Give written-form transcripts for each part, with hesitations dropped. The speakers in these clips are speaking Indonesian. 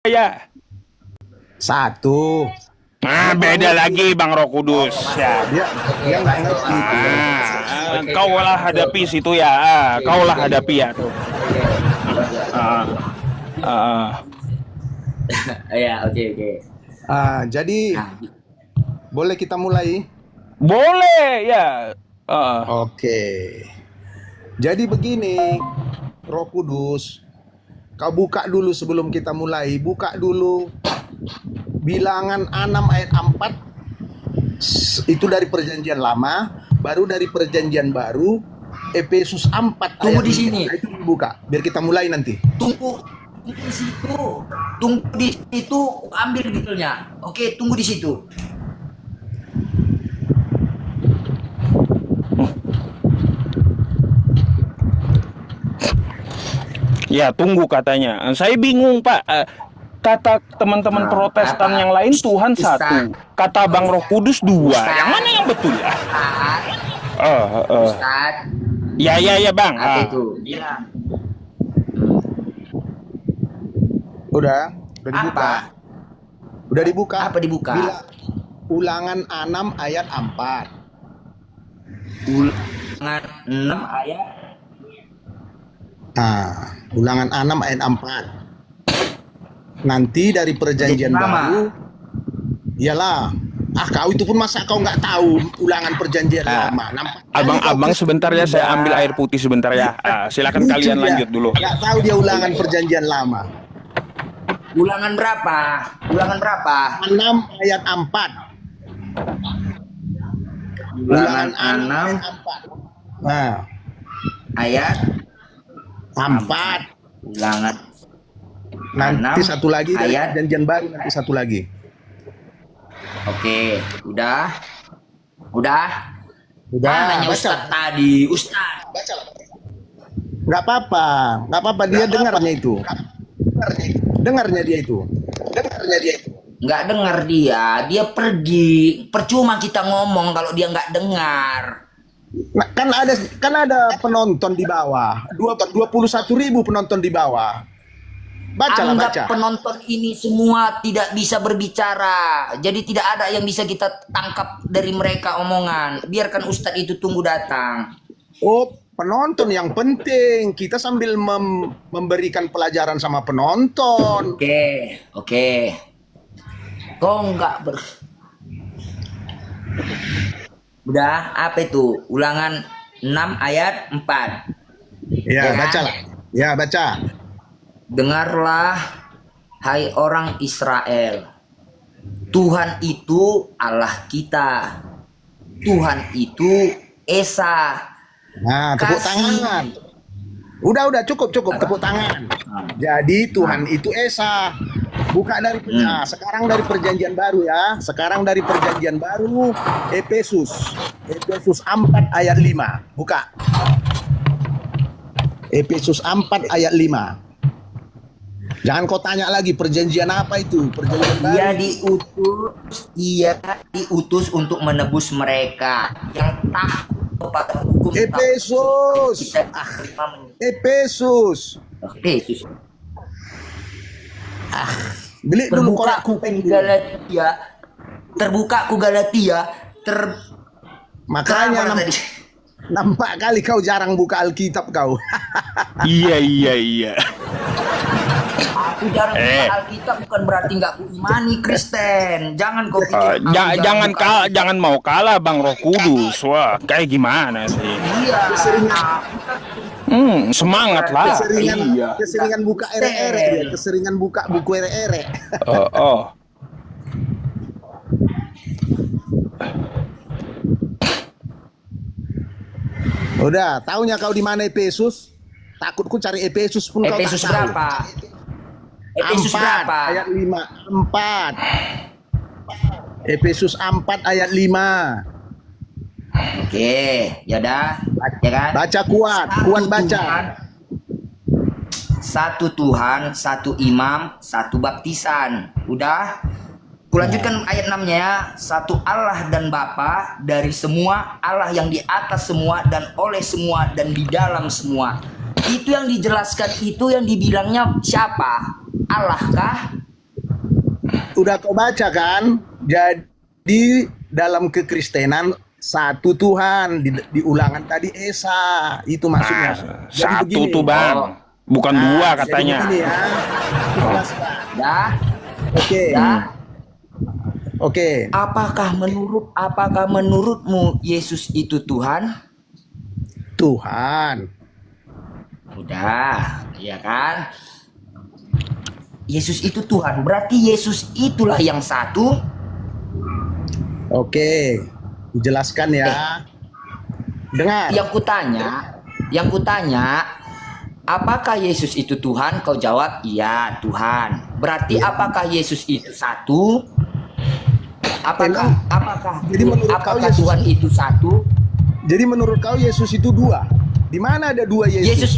Ya. Satu. Nah, beda lagi Bang Roh Kudus. Ya. Dia nggak ngerti. Kau lah hadapi situ ya. Kau lah hadapi ya tuh. Ah, ah. Ya, oke. Jadi Nah, boleh kita mulai? Boleh ya. Oke. Jadi begini, Roh Kudus, kau buka dulu sebelum kita mulai. Buka dulu Bilangan 6 ayat 4. Itu dari perjanjian lama, baru dari perjanjian baru Efesus 4 Tunggu ayat di sini. 3. Nah, itu buka biar kita mulai nanti. tunggu di situ, ambil detailnya. Oke, tunggu di situ. Ya, tunggu katanya. Saya bingung, Pak. Kata teman-teman Protestan apa? yang lain Tuhan Ustaz. satu. Kata Bang Roh Kudus dua. Ustaz. Yang mana yang betul ya? Ustaz, Ya, Bang. apa itu? Iya. Udah dibuka. Apa? Udah dibuka. Apa dibuka? Ulangan 6 ayat 4. Ulangan 6 ayat. Ulangan 6 ayat 4. Nanti dari perjanjian Lama. baru. Iyalah. Kau itu pun masa kau nggak tahu ulangan perjanjian lama. Abang sebentar ya, saya ambil air putih sebentar ya. Silakan kalian lanjut dulu. Nggak tahu dia ulangan perjanjian lama. Ulangan berapa? 6 ayat 4. Ulangan 6 ayat 4. Nah, ayat 4. ulangan. Nanti 6 satu lagi dari ayat. perjanjian baru, nanti satu lagi. Oke, udah. Baca. Nanya Ustaz tadi, Ustaz. Nggak apa-apa dia dengarnya itu. Dengarnya dia itu. Nggak dengar dia pergi. Percuma kita ngomong kalau dia nggak dengar. Nah, kan ada penonton di bawah. 21.000 penonton di bawah. Bacalah. Anggap penonton ini semua tidak bisa berbicara. Jadi tidak ada yang bisa kita tangkap dari mereka omongan. Biarkan Ustadz itu tunggu datang. Oh, penonton yang penting. Kita sambil memberikan pelajaran sama penonton. Oke. Kok nggak Udah, apa itu? Ulangan 6 ayat 4. Ya, kan? bacalah. Ya, baca. Dengarlah, hai orang Israel. Tuhan itu Allah kita. Tuhan itu Esa. Nah, tepuk tangan. Udah, cukup tepuk tangan. Jadi Tuhan itu Esa. Buka dari sekarang dari perjanjian baru ya. Sekarang dari perjanjian baru Efesus 4 ayat 5. Buka. Efesus 4 ayat 5. Jangan kau tanya lagi perjanjian apa itu? Perjanjian baru. Dia diutus untuk menebus mereka yang takut kepada hukum. Efesus. Efesus. Beli dulu Terbuka ku Galatia. Makanya nampak kali kau jarang buka Alkitab kau. Iya. Aku jarang buka Alkitab bukan berarti nggak ku imani Kristen. Jangan kau pikir. Jangan mau kalah Bang Roh Kudus. Wah, kayak gimana sih? Iya. Semangat lah. Keseringan buka ere-ere, keseringan buka buku ere-ere. Udah, taunya kau di mana Efesus? Takutku cari Efesus pun kau Efesus tak tahu. berapa? Efesus 4 berapa? ayat 5. 4. Efesus 4 ayat 5. Oke, ya dah. Ya kan? Baca kuat baca. Satu Tuhan, satu imam, satu baptisan. Udah. Kulanjutkan ayat 6-nya ya. Satu Allah dan Bapa dari semua, Allah yang di atas semua dan oleh semua dan di dalam semua. Itu yang dijelaskan, itu yang dibilangnya siapa? Allah kah? udah kau baca kan? Jadi dalam kekristenan satu Tuhan di ulangan tadi Esa itu maksudnya. Nah, Jadi satu begini. tuh bang, Oh. bukan dua Jadi katanya. begini ya. Jelaskan. Dah, Oke. dah. Oke. Apakah menurutmu Yesus itu Tuhan? Tuhan. Udah, iya kan? Yesus itu Tuhan, berarti Yesus itulah yang satu. Oke. Jelaskan ya. Dengar. Yang kutanya, apakah Yesus itu Tuhan? Kau jawab, iya Tuhan. Berarti apakah Yesus itu satu? Jadi menurut kau Apakah Yesus- Tuhan itu satu? Jadi menurut kau Yesus itu dua? Di mana ada dua Yesus?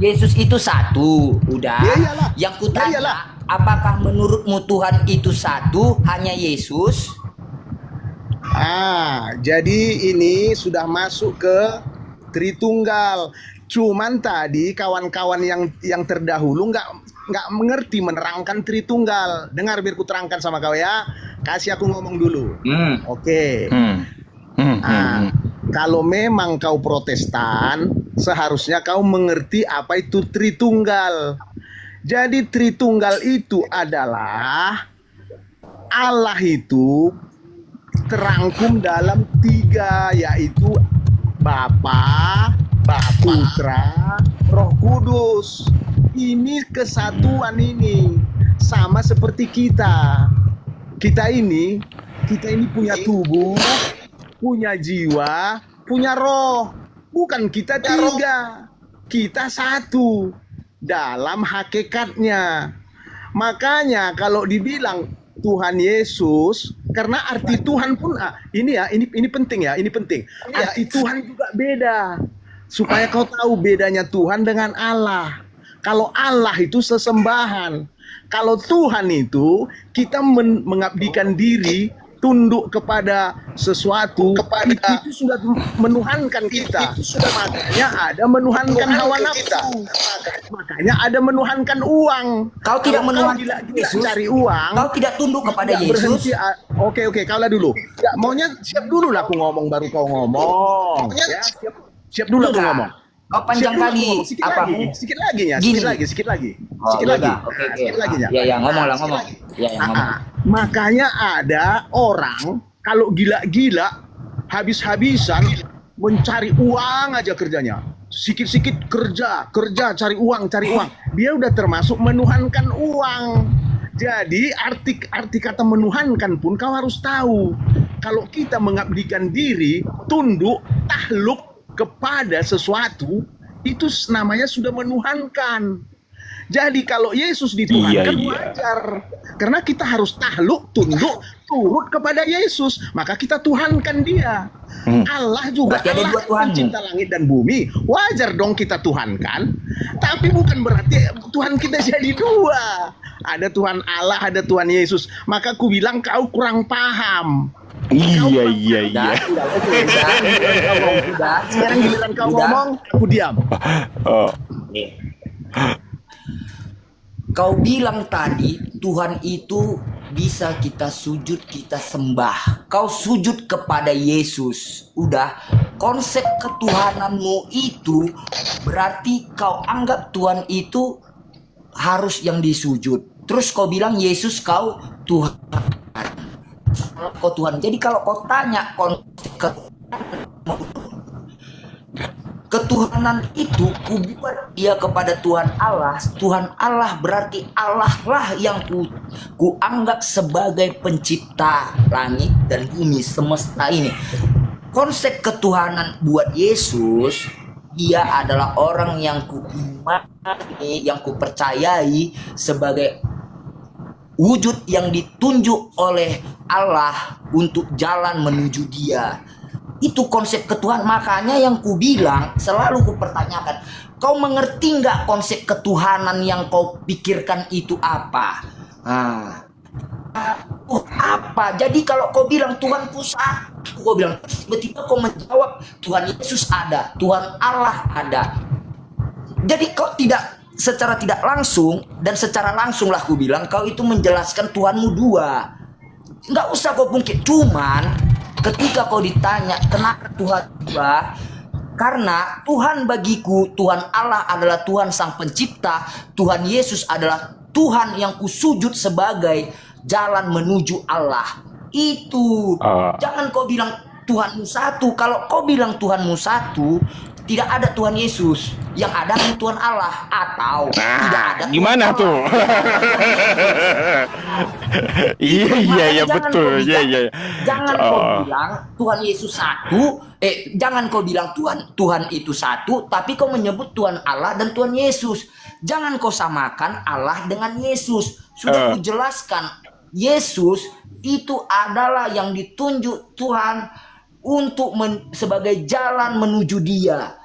Yesus itu satu. Udah. Ya iyalah. Yang Ya kutanya, iyalah. apakah menurutmu Tuhan itu satu, hanya Yesus? Jadi ini sudah masuk ke Tritunggal. Cuman tadi kawan-kawan yang terdahulu nggak mengerti menerangkan Tritunggal. Dengar biar ku terangkan sama kau ya. Kasih aku ngomong dulu. Oke. Kalau memang kau Protestan, seharusnya kau mengerti apa itu Tritunggal. Jadi Tritunggal itu adalah Allah itu terangkum dalam tiga, yaitu Bapa, Putra, Roh Kudus. Ini kesatuan ini sama seperti kita. Kita ini punya tubuh, punya jiwa, punya roh. Bukan kita tiga, kita satu dalam hakikatnya. Makanya kalau dibilang Tuhan Yesus, karena arti Tuhan pun ini penting ya, ini penting. Arti Tuhan juga beda. Supaya kau tahu bedanya Tuhan dengan Allah. Kalau Allah itu sesembahan. Kalau Tuhan itu kita mengabdikan diri, tunduk kepada sesuatu, itu sudah menuhankan kita. Makanya ada menuhankan hawa nafsu. Makanya ada menuhankan uang. Kau tidak menuhankan gila-gila Yesus. cari uang. Kau tidak tunduk kepada Nggak Yesus. berhenti. Oke, kaulah dulu. Maunya siap dulu lah aku ngomong baru kau ngomong. Ya, siap dulu aku Udah. ngomong. Kau panjang Siap dulu aku kali ngomong. Sedikit apa? lagi ya, sedikit lagi. Gini. Sedikit lagi. Oh, Sedikit ya lagi. udah. Oke. Sedikit lagi ya. Ya, ngomong lah, Sedikit ngomong. lagi. Ya, ngomong. Makanya ada orang kalau gila-gila habis-habisan mencari uang aja kerjanya. Sikit-sikit kerja cari uang. Dia udah termasuk menuhankan uang. Jadi arti kata menuhankan pun kau harus tahu. Kalau kita mengabdikan diri, tunduk, takluk kepada sesuatu, itu namanya sudah menuhankan. Jadi kalau Yesus dituhankan Iya. wajar. Karena kita harus takluk, tunduk, turut kepada Yesus. Maka kita tuhankan dia. Allah juga, Berarti ada Allah dua kan Tuhanmu. pencipta langit dan bumi. Wajar dong kita tuhankan. Tapi bukan berarti Tuhan kita jadi dua. Ada Tuhan Allah, ada Tuhan Yesus. Maka aku bilang kau kurang paham. Iya. Udah. Oke, sekarang giliran kau ngomong, aku diam. Oh. Kau bilang tadi Tuhan itu bisa kita sujud, kita sembah. Kau sujud kepada Yesus. Udah, konsep ketuhananmu itu berarti kau anggap Tuhan itu harus yang disujud. Terus kau bilang Yesus kau Tuhan. Kau Tuhan. Jadi kalau kau tanya ketuhanan itu kubuat dia kepada Tuhan Allah. Tuhan Allah berarti Allah lah yang ku anggap sebagai pencipta langit dan bumi semesta ini. Konsep ketuhanan buat Yesus, dia adalah orang yang ku imani, yang ku percayai sebagai wujud yang ditunjuk oleh Allah untuk jalan menuju dia. Itu konsep ketuhanan. Makanya yang ku bilang, selalu ku pertanyakan, kau mengerti nggak konsep ketuhanan yang kau pikirkan itu apa? Apa? Jadi kalau kau bilang Tuhanku satu, kau bilang, tiba-tiba kau menjawab Tuhan Yesus ada, Tuhan Allah ada. Jadi kau tidak secara tidak langsung dan secara langsung lah aku bilang, kau itu menjelaskan Tuhanmu dua. Nggak usah kau pungkit. Cuman ketika kau ditanya kenapa Tuhan dua, karena Tuhan bagiku, Tuhan Allah adalah Tuhan Sang Pencipta, Tuhan Yesus adalah Tuhan yang kusujud sebagai jalan menuju Allah. Itu. Jangan kau bilang Tuhanmu satu. Kalau kau bilang Tuhanmu satu, tidak ada Tuhan Yesus. Yang ada hanya Tuhan Allah. Atau tidak ada Tuhan gimana Allah. tuh? Iya Makanya betul. Iya. Jangan kau bilang Tuhan Yesus satu. Jangan kau bilang Tuhan itu satu, tapi kau menyebut Tuhan Allah dan Tuhan Yesus. Jangan kau samakan Allah dengan Yesus. Sudah kujelaskan, Yesus itu adalah yang ditunjuk Tuhan untuk sebagai jalan menuju Dia.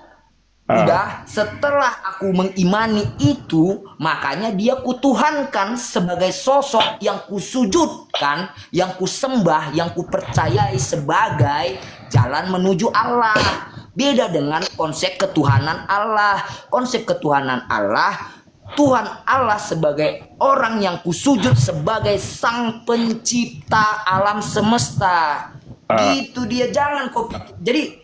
Udah, setelah aku mengimani itu, makanya Dia kutuhankan sebagai sosok yang kusujudkan, yang kusembah, yang kupercayai sebagai jalan menuju Allah. Beda dengan konsep ketuhanan Allah. Konsep ketuhanan Allah, Tuhan Allah sebagai orang yang kusujud sebagai Sang Pencipta alam semesta. Itu dia. Jangan kau, jadi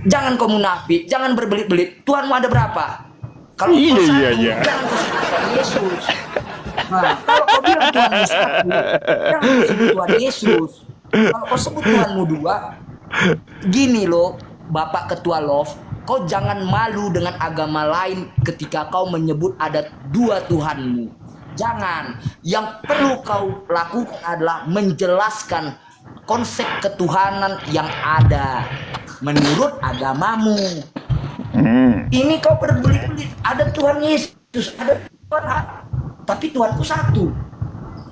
jangan kau munafik, jangan berbelit-belit. Tuhanmu ada berapa? Kalau kau satu, jangan kau sebut Tuhan Yesus. Nah, kalau kau bilang Tuhanmu satu, jangan kau sebut Tuhan Yesus. Kalau kau sebut Tuhanmu dua, gini loh, Bapak Ketua Love, kau jangan malu dengan agama lain ketika kau menyebut ada dua Tuhanmu. Jangan. Yang perlu kau lakukan adalah menjelaskan konsep ketuhanan yang ada menurut agamamu. Ini kau berbelit-belit. Ada Tuhan Yesus, ada Tuhan Allah, tapi Tuhanku satu.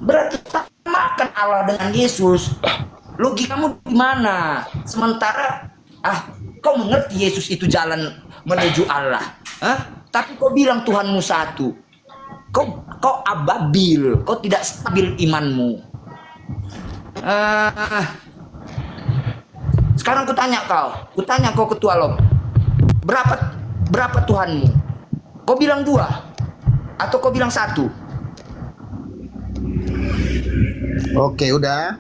Berarti samakan Allah dengan Yesus. Logikamu di mana? Sementara kau mengerti Yesus itu jalan menuju Allah. Tapi kau bilang Tuhanmu satu. Kau ababil, kau tidak stabil imanmu. Sekarang kutanya kau Ketua Lom, berapa Tuhanmu? Kau bilang dua atau kau bilang satu? Oke, udah.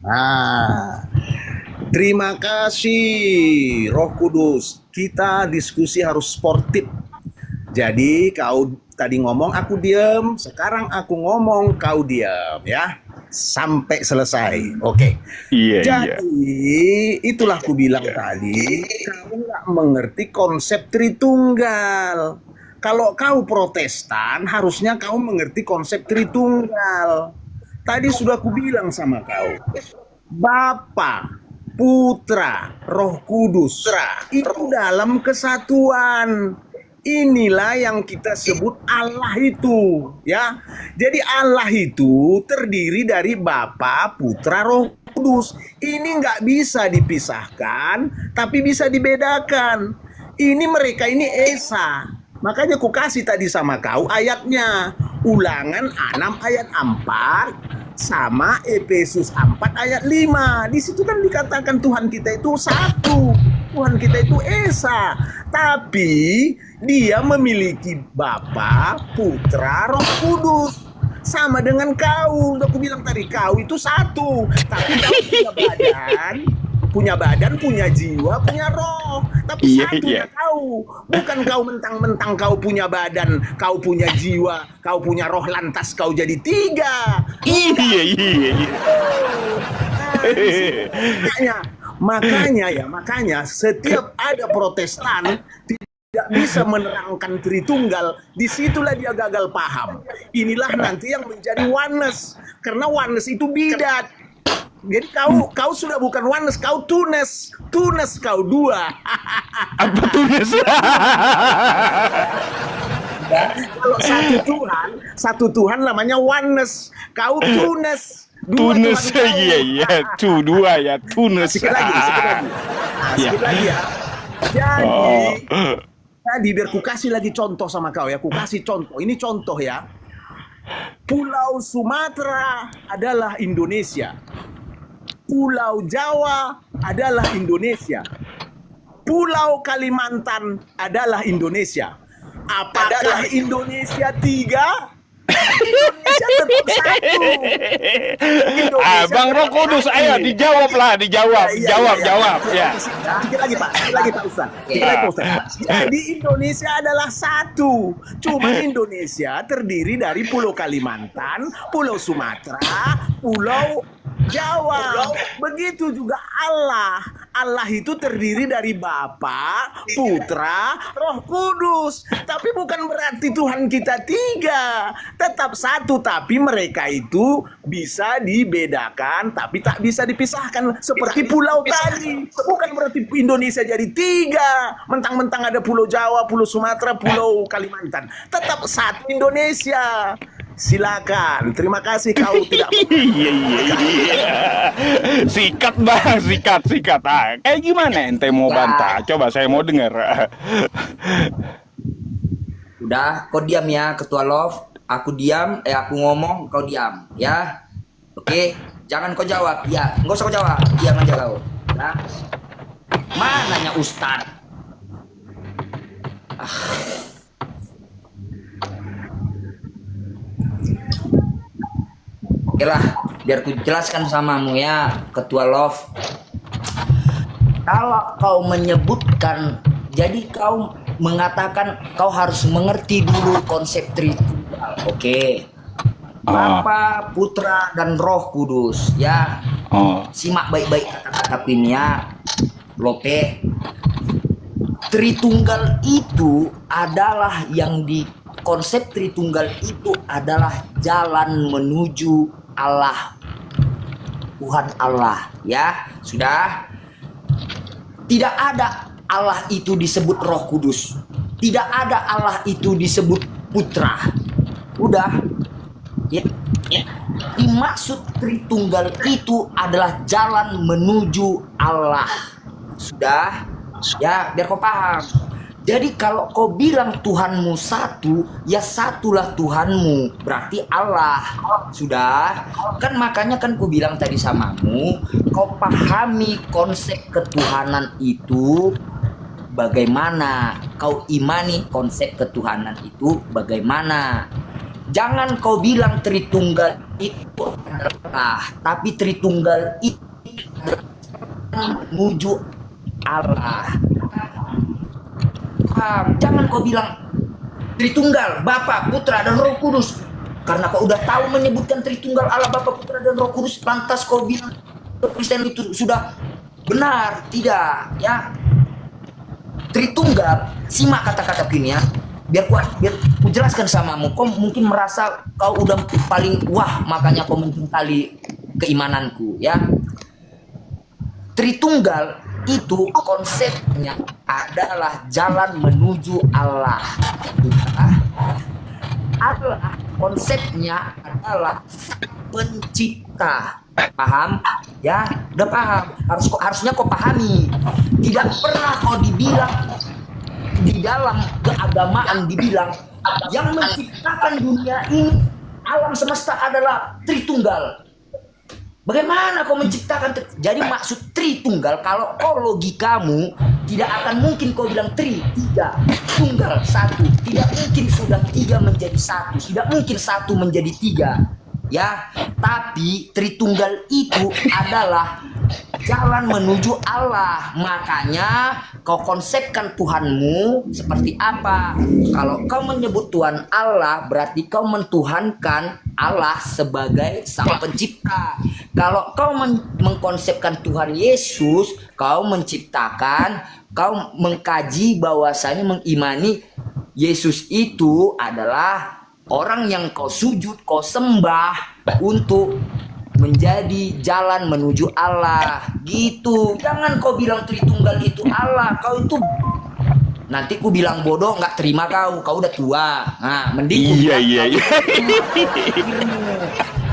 Nah, terima kasih Roh Kudus. Kita diskusi harus sportif. Jadi kau tadi ngomong aku diam, sekarang aku ngomong kau diam ya. Sampai selesai. Oke. Jadi itulah aku bilang tadi, kamu nggak mengerti konsep Tritunggal. Kalau kau Protestan, harusnya kau mengerti konsep Tritunggal. Tadi sudah aku bilang sama kau, Bapa, Putra, Roh Kudus itu dalam kesatuan. Inilah yang kita sebut Allah itu, ya. Jadi Allah itu terdiri dari Bapa, Putra, Roh Kudus. Ini nggak bisa dipisahkan, tapi bisa dibedakan. Mereka ini Esa. Makanya ku kasih tadi sama kau ayatnya. Ulangan 6 ayat 4 sama Efesus 4 ayat 5. Di situ kan dikatakan Tuhan kita itu satu. Tuhan kita itu Esa, tapi Dia memiliki Bapa, Putra, Roh Kudus. Sama dengan kau. Udah aku bilang tadi, kau itu satu, tapi kau punya badan, punya jiwa, punya roh. Tapi satunya kau. Bukan kau mentang-mentang kau punya badan, kau punya jiwa, kau punya roh, lantas kau jadi 3. Makanya setiap ada Protestan tidak bisa menerangkan Tritunggal, disitulah dia gagal paham. Inilah nanti yang menjadi oneness, karena oneness itu bidat. Jadi kau sudah bukan oneness, kau tunes kau dua. Apa tunes? Kalau satu Tuhan namanya oneness, kau tunes. Tunes, iya, dua ya, tunes. Sedikit lagi ya. Jadi biar ku kasih lagi contoh sama kau ya, ku kasih contoh. Ini contoh ya. Pulau Sumatera adalah Indonesia. Pulau Jawa adalah Indonesia. Pulau Sulawesi adalah Indonesia. Pulau Sulawesi adalah Indonesia. Pulau Sulawesi adalah Indonesia. Pulau Sulawesi adalah Indonesia. Pulau Sulawesi adalah Indonesia. Pulau Jawa adalah Indonesia. Pulau Jawa adalah Indonesia. Pulau Kalimantan adalah Indonesia. Apakah Indonesia 3? Indonesia tetap satu. Bang Roh Kudus, ayo dijawab. Jawab. Ya. Sedikit lagi Pak Ustaz. Jadi Indonesia adalah satu. Cuma Indonesia terdiri dari Pulau Kalimantan, Pulau Sumatera, Pulau Jawa. Begitu juga Allah. Allah itu terdiri dari Bapa, Putra, Roh Kudus. Tapi bukan berarti Tuhan kita 3. Tetap satu, tapi mereka itu bisa dibedakan, tapi tak bisa dipisahkan. Seperti pulau tadi. Bukan berarti Indonesia jadi 3. Mentang-mentang ada Pulau Jawa, Pulau Sumatera, Pulau Kalimantan. Tetap satu Indonesia. Silakan. Terima kasih kau tidak. Sikat bang, sikat. Kayak gimana ente mau bantah? Coba saya mau dengar. Udah, kau diam ya, Ketua Love. Aku diam, aku ngomong, kau diam, ya. Oke, jangan kau jawab, ya. Nggak usah kau jawab, diam aja kau. Nah, mananya Ustadz? Oke lah, biar ku jelaskan samamu ya, Ketua Love. Kalau kau menyebutkan, jadi kau mengatakan kau harus mengerti dulu konsep Tritunggal, oke? Bapa, Putra, dan Roh Kudus, ya. Simak baik-baik kata-kata ini ya, Lope. Tritunggal itu adalah yang di konsep Tritunggal itu adalah jalan menuju Allah, Tuhan Allah, ya. Sudah. Tidak ada Allah itu disebut Roh Kudus. Tidak ada Allah itu disebut Putra. Udah. Ya. Dimaksud Tritunggal itu adalah jalan menuju Allah. Sudah. Ya, biar kau paham. Jadi kalau kau bilang Tuhanmu satu, ya satulah Tuhanmu, berarti Allah. Sudah? Kan makanya kan ku bilang tadi samamu, kau pahami konsep ketuhanan itu bagaimana, kau imani konsep ketuhanan itu bagaimana. Jangan kau bilang Tritunggal itu adalah, tapi Tritunggal itu menuju Allah. Jangan kau bilang Tritunggal, Bapa, Putra, dan Roh Kudus. Karena kau udah tahu menyebutkan Tritunggal Allah, Bapa, Putra, dan Roh Kudus, lantas kau bilang Kristen itu sudah benar. Tidak, ya. Tritunggal, simak kata-kata kini ya. Biar ku jelaskan samamu. Kau mungkin merasa kau udah paling wah, makanya kau mencintali keimananku, ya. Tritunggal itu konsepnya adalah jalan menuju Allah. Allah konsepnya adalah pencipta. Paham? Ya, udah paham. Harusnya kau pahami. Tidak pernah kau dibilang di dalam keagamaan dibilang yang menciptakan dunia ini, alam semesta adalah Tritunggal. Bagaimana kau menciptakan? Jadi maksud Tritunggal, kalau kau logikamu tidak akan mungkin kau bilang tiga, tunggal satu. Tidak mungkin sudah 3 menjadi 1. Tidak mungkin 1 menjadi 3. Ya, tapi Tritunggal itu adalah jalan menuju Allah. Makanya kau konsepkan Tuhanmu seperti apa. Kalau kau menyebut Tuhan Allah, berarti kau mentuhankan Allah sebagai sang pencipta. Kalau kau mengkonsepkan Tuhan Yesus, kau menciptakan, kau mengkaji bahwasanya mengimani Yesus itu adalah orang yang kau sujud, kau sembah untuk menjadi jalan menuju Allah. Gitu. Jangan kau bilang Tritunggal itu Allah. Kau itu nanti ku bilang bodoh, nggak terima kau udah tua. Nah, mending ku iya.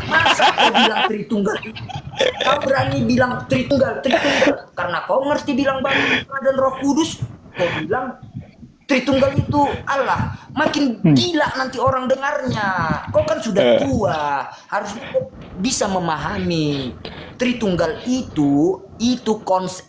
Masa kau bilang Tritunggal? Kau berani bilang Tritunggal karena kau ngerti bilang Bapa dan Roh Kudus. Kau bilang Tritunggal itu Allah. Makin gila nanti orang dengarnya. Kau kan sudah tua, harus bisa memahami Tritunggal itu konsep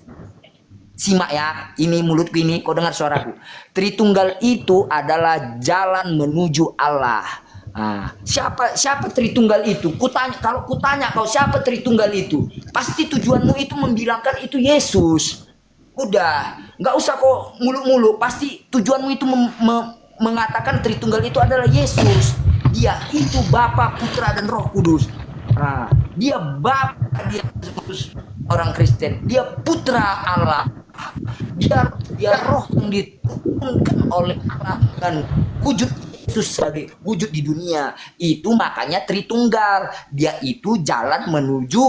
simak ya, ini mulutku ini, kau dengar suaraku. Tritunggal itu adalah jalan menuju Allah. Nah, siapa Tritunggal itu? Kalau kutanya kau siapa Tritunggal itu, pasti tujuanmu itu membilangkan itu Yesus. Udah, nggak usah kau muluk-muluk. Pasti tujuanmu itu mengatakan Tritunggal itu adalah Yesus. Dia itu Bapa, Putra, dan Roh Kudus. Nah, dia Bapa, dia orang Kristen. Dia Putra Allah. Dia Roh yang diturunkan oleh Allah dan wujud Yesus sebagai wujud di dunia. Itu makanya Tritunggal. Dia itu jalan menuju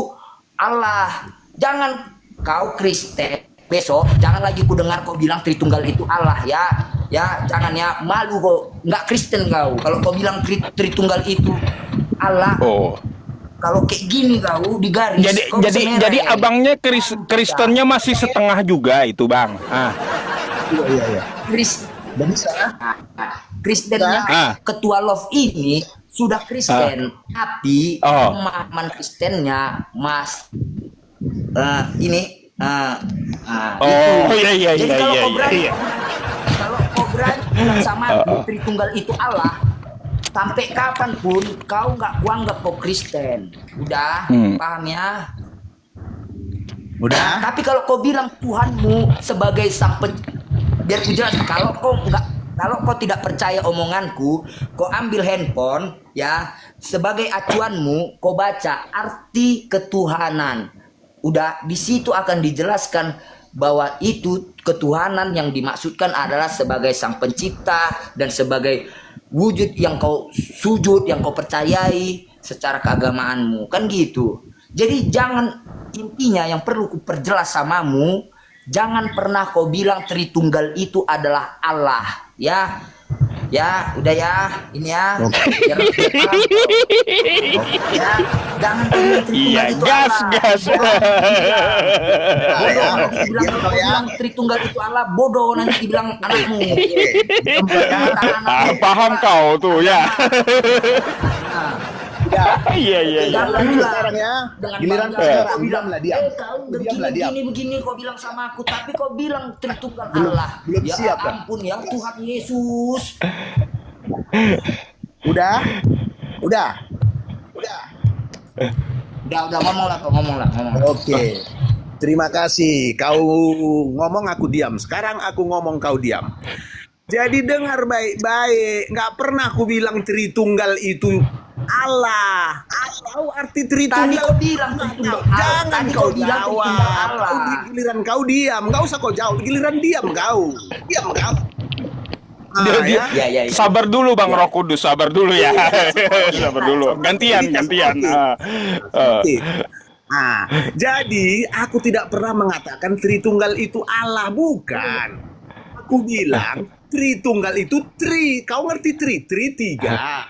Allah. Jangan kau Kristen besok, jangan lagi ku dengar kau bilang Tritunggal itu Allah ya. Ya, jangan ya, malu kau. Nggak Kristen kau. Kalau kau bilang Tritunggal itu Allah. Oh. Kalau kayak gini kau digaris. Jadi abangnya Kristennya masih setengah juga itu, Bang. Iya. Kristennya ketua Love ini sudah Kristen, tapi pemahaman Kristennya ini iya. Jadi kalau kau berani bilang sama Tritunggal itu Allah, sampai kapanpun kau nggak kuanggap kau Kristen. Udah, paham ya? Udah. Tapi kalau kau bilang Tuhanmu sebagai biar ku jelas, kalau kau tidak percaya omonganku, kau ambil handphone ya, sebagai acuanmu, kau baca arti ketuhanan. Udah, di situ akan dijelaskan bahwa itu ketuhanan yang dimaksudkan adalah sebagai sang pencipta dan sebagai wujud yang kau sujud, yang kau percayai secara keagamaanmu, kan gitu. Jadi intinya yang perlu ku perjelas samamu, jangan pernah kau bilang Tritunggal itu adalah Allah, ya. Ya, udah ya, ini ya. Biar paham. Ya, jangan bilang Tritunggal itu Allah. Bilang Tritunggal itu Allah, bodoh nanti bilang anakmu. Paham kau tuh ya. Iya. Sekarang ya, giliran kau sekarang diam. Begini kau bilang sama aku, tapi kau bilang Tritunggal Allah. Belum Ya siap, ampun ya Tuhan Yesus. Udah. Udah ngomong lah. Oke. Terima kasih. Kau ngomong aku diam. Sekarang aku ngomong kau diam. Jadi dengar baik-baik. Nggak pernah aku bilang Tritunggal itu Allah. Tahu arti Tritunggal? Tadi kau bilang Tritunggal. Jangan kau jawab. Giliran kau diam. Nggak usah kau jawab. Giliran diam kau. Ya. Sabar dulu Bang Roh Kudus, sabar dulu ya. Sabar dulu. Gantian. Jadi aku tidak pernah mengatakan Tritunggal itu Allah, bukan. Aku bilang Tritunggal itu kau ngerti tiga,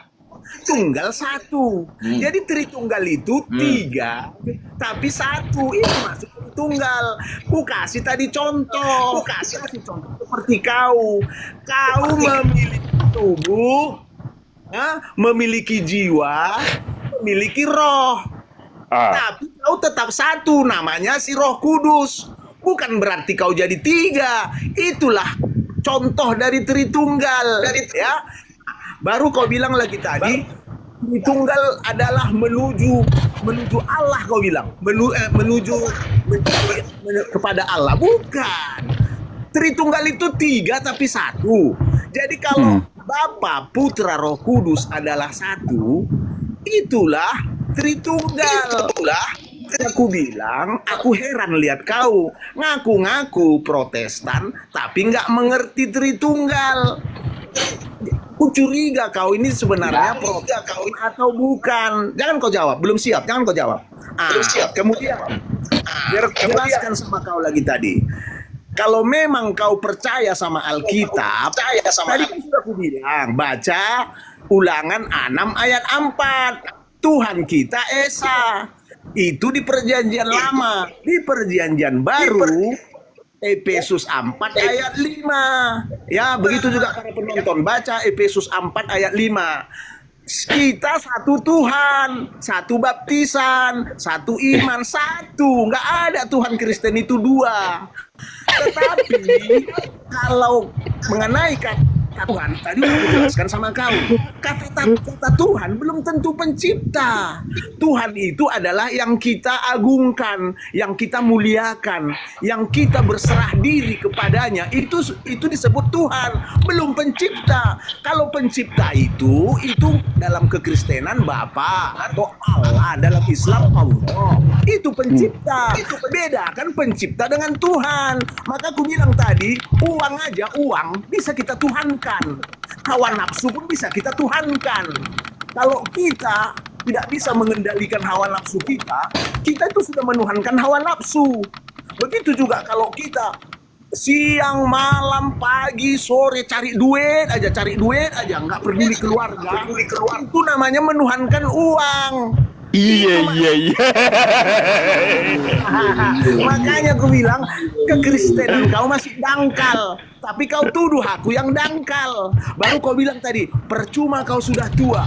tunggal satu. Jadi Tritunggal itu tiga, tapi satu. Ini masuk tunggal. Ku kasih tadi contoh. Seperti kau memiliki tubuh, memiliki jiwa, memiliki roh. Tapi kau tetap satu, namanya si Roh Kudus. Bukan berarti kau jadi tiga. Itulah contoh dari Tritunggal. Ya. Baru kau bilang lagi tadi, Tritunggal adalah menuju Allah, kau bilang. Menuju kepada Allah. Bukan. Tritunggal itu tiga tapi satu. Jadi kalau Bapa, Putra, Roh Kudus adalah satu, itulah Tritunggal. Aku bilang, aku heran lihat kau ngaku-ngaku Protestan tapi nggak mengerti Tritunggal. Aku curiga kau ini sebenarnya Protestan atau bukan. Jangan kau jawab, belum siap. Jangan kau jawab. Kemudian biar jelaskan sama kau lagi tadi. Kalau memang kau percaya sama Alkitab, tadi kan sudah aku bilang, baca Ulangan 6 ayat 4. Tuhan kita Esa. Itu di perjanjian lama. Di perjanjian baru, Efesus 4 ayat 5. Ya, begitu juga para penonton. Baca Efesus 4 ayat 5. Kita satu Tuhan, satu baptisan, satu iman, satu. Nggak ada Tuhan Kristen itu dua. Tetapi kalau mengenai kata Tuhan, tadi udah aku jelaskan sama kau. Kata Tuhan belum tentu pencipta. Tuhan itu adalah yang kita agungkan, yang kita muliakan, yang kita berserah diri kepadanya. Itu disebut Tuhan, belum pencipta. Kalau pencipta itu dalam kekristenan Bapa atau Allah, dalam Islam Allah. Itu pencipta. Beda kan pencipta dengan Tuhan. Maka aku bilang tadi, uang aja, uang bisa kita tuhankan. Hawa nafsu pun bisa kita tuhankan. Kalau kita tidak bisa mengendalikan hawa nafsu kita itu sudah menuhankan hawa nafsu. Begitu juga kalau kita siang, malam, pagi, sore cari duit aja, nggak peduli keluarga. Itu namanya menuhankan uang. Iya. Makanya aku bilang kekristenan kau masih dangkal, tapi kau tuduh aku yang dangkal. Baru kau bilang tadi, percuma kau sudah tua.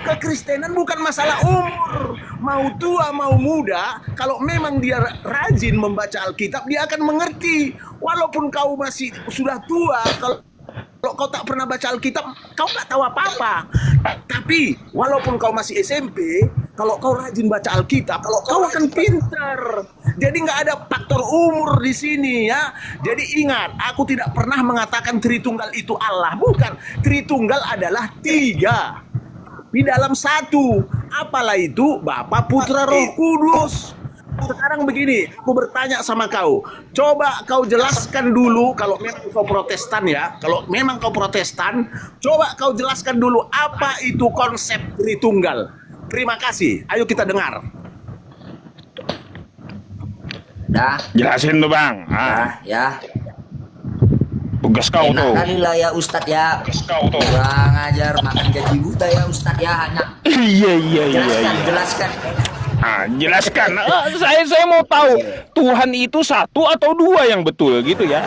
Kekristenan bukan masalah umur, mau tua mau muda. Kalau memang dia rajin membaca Alkitab, dia akan mengerti. Walaupun kau masih sudah tua, kalau kau tak pernah baca Alkitab, kau nggak tahu apa-apa. Tapi walaupun kau masih SMP, kalau kau rajin baca Alkitab, kau akan pintar. Jadi nggak ada faktor umur di sini ya. Jadi ingat, aku tidak pernah mengatakan Tritunggal itu Allah. Bukan, Tritunggal adalah 3 di dalam 1. Apalah itu? Bapa, Putra, Roh Kudus. Sekarang begini, aku bertanya sama kau. Coba kau jelaskan dulu, kalau memang kau Protestan ya. Kalau memang kau Protestan, coba kau jelaskan dulu apa itu konsep Tritunggal. Terima kasih. Ayo kita dengar. Dah. Jelasin tuh Bang. Ya. Tugas kau tuh. Enak kali lah ya Ustadz ya. Tugas kau tuh. Kurang ajar, makan gaji buta ya Ustadz ya. Hanya Iya. jelaskan. Jelaskan. Saya mau tahu Tuhan itu 1 atau 2 yang betul gitu ya.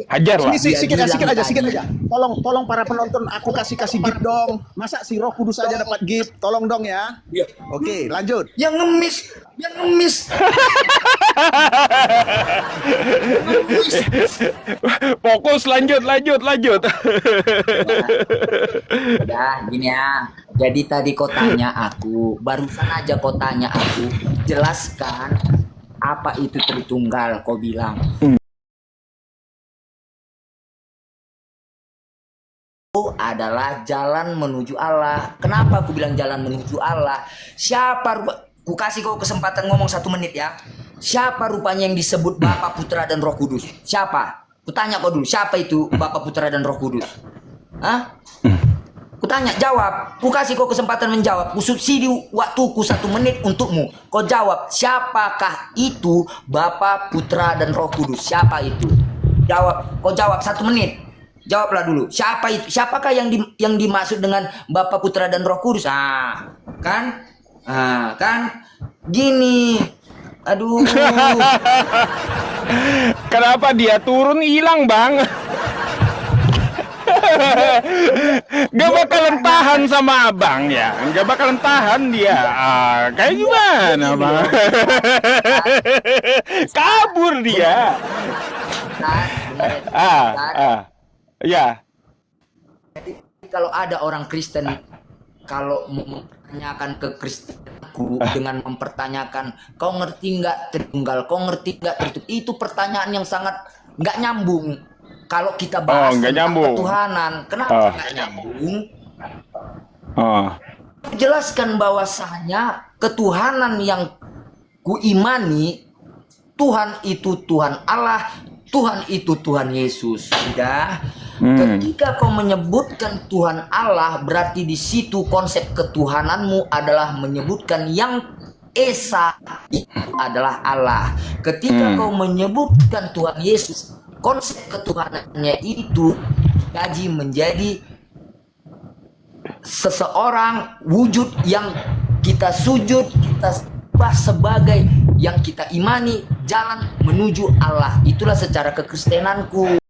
Hajar lah. Sikit aja. Tolong para penonton, aku kasih gift dong. Masa si Roh Kudus aja dapat gift? Tolong dong ya. Oke, lanjut. Yang ngemis. Fokus, lanjut. Udah, gini ya. Jadi tadi kau tanya aku, barusan aja kau tanya aku, jelaskan apa itu Tritunggal, kau bilang. Itu adalah jalan menuju Allah. Kenapa aku bilang jalan menuju Allah? Ku kasih kau kesempatan ngomong 1 menit ya. Siapa rupanya yang disebut Bapa, Putra, dan Roh Kudus? Siapa? Kutanya kau dulu, siapa itu Bapa, Putra, dan Roh Kudus? Hah? Kutanya, jawab. Ku kasih kau kesempatan menjawab. Ku subsidi waktuku 1 menit untukmu. Kau jawab, siapakah itu Bapa, Putra, dan Roh Kudus? Siapa itu? Jawab. Kau jawab 1 menit. Jawablah dulu. Siapa itu? Siapakah yang dimaksud dengan Bapa, Putra, dan Roh Kudus? Kan? Gini. Aduh. Kenapa dia turun hilang Bang? Gak bakalan tahan sama abang ya. Gak bakalan tahan dia. Kayak gimana Bang? Kabur dia. Ya. Jadi kalau ada orang Kristen kalau mempertanyakan kekristenanku dengan mempertanyakan kau ngerti nggak Tritunggal, kau ngerti nggak Tritunggal, itu pertanyaan yang sangat nggak nyambung. Kalau kita bahas tentang ketuhanan, kenapa nggak nyambung? Jelaskan bahwasanya ketuhanan yang kuimani, Tuhan itu Tuhan Allah, Tuhan itu Tuhan Yesus. Sudah. Ketika kau menyebutkan Tuhan Allah, berarti di situ konsep ketuhananmu adalah menyebutkan yang Esa itu adalah Allah. Ketika kau menyebutkan Tuhan Yesus, konsep ketuhanannya itu gaji menjadi seseorang wujud yang kita sujud, kita sembah sebagai yang kita imani, jalan menuju Allah. Itulah secara kekristenanku.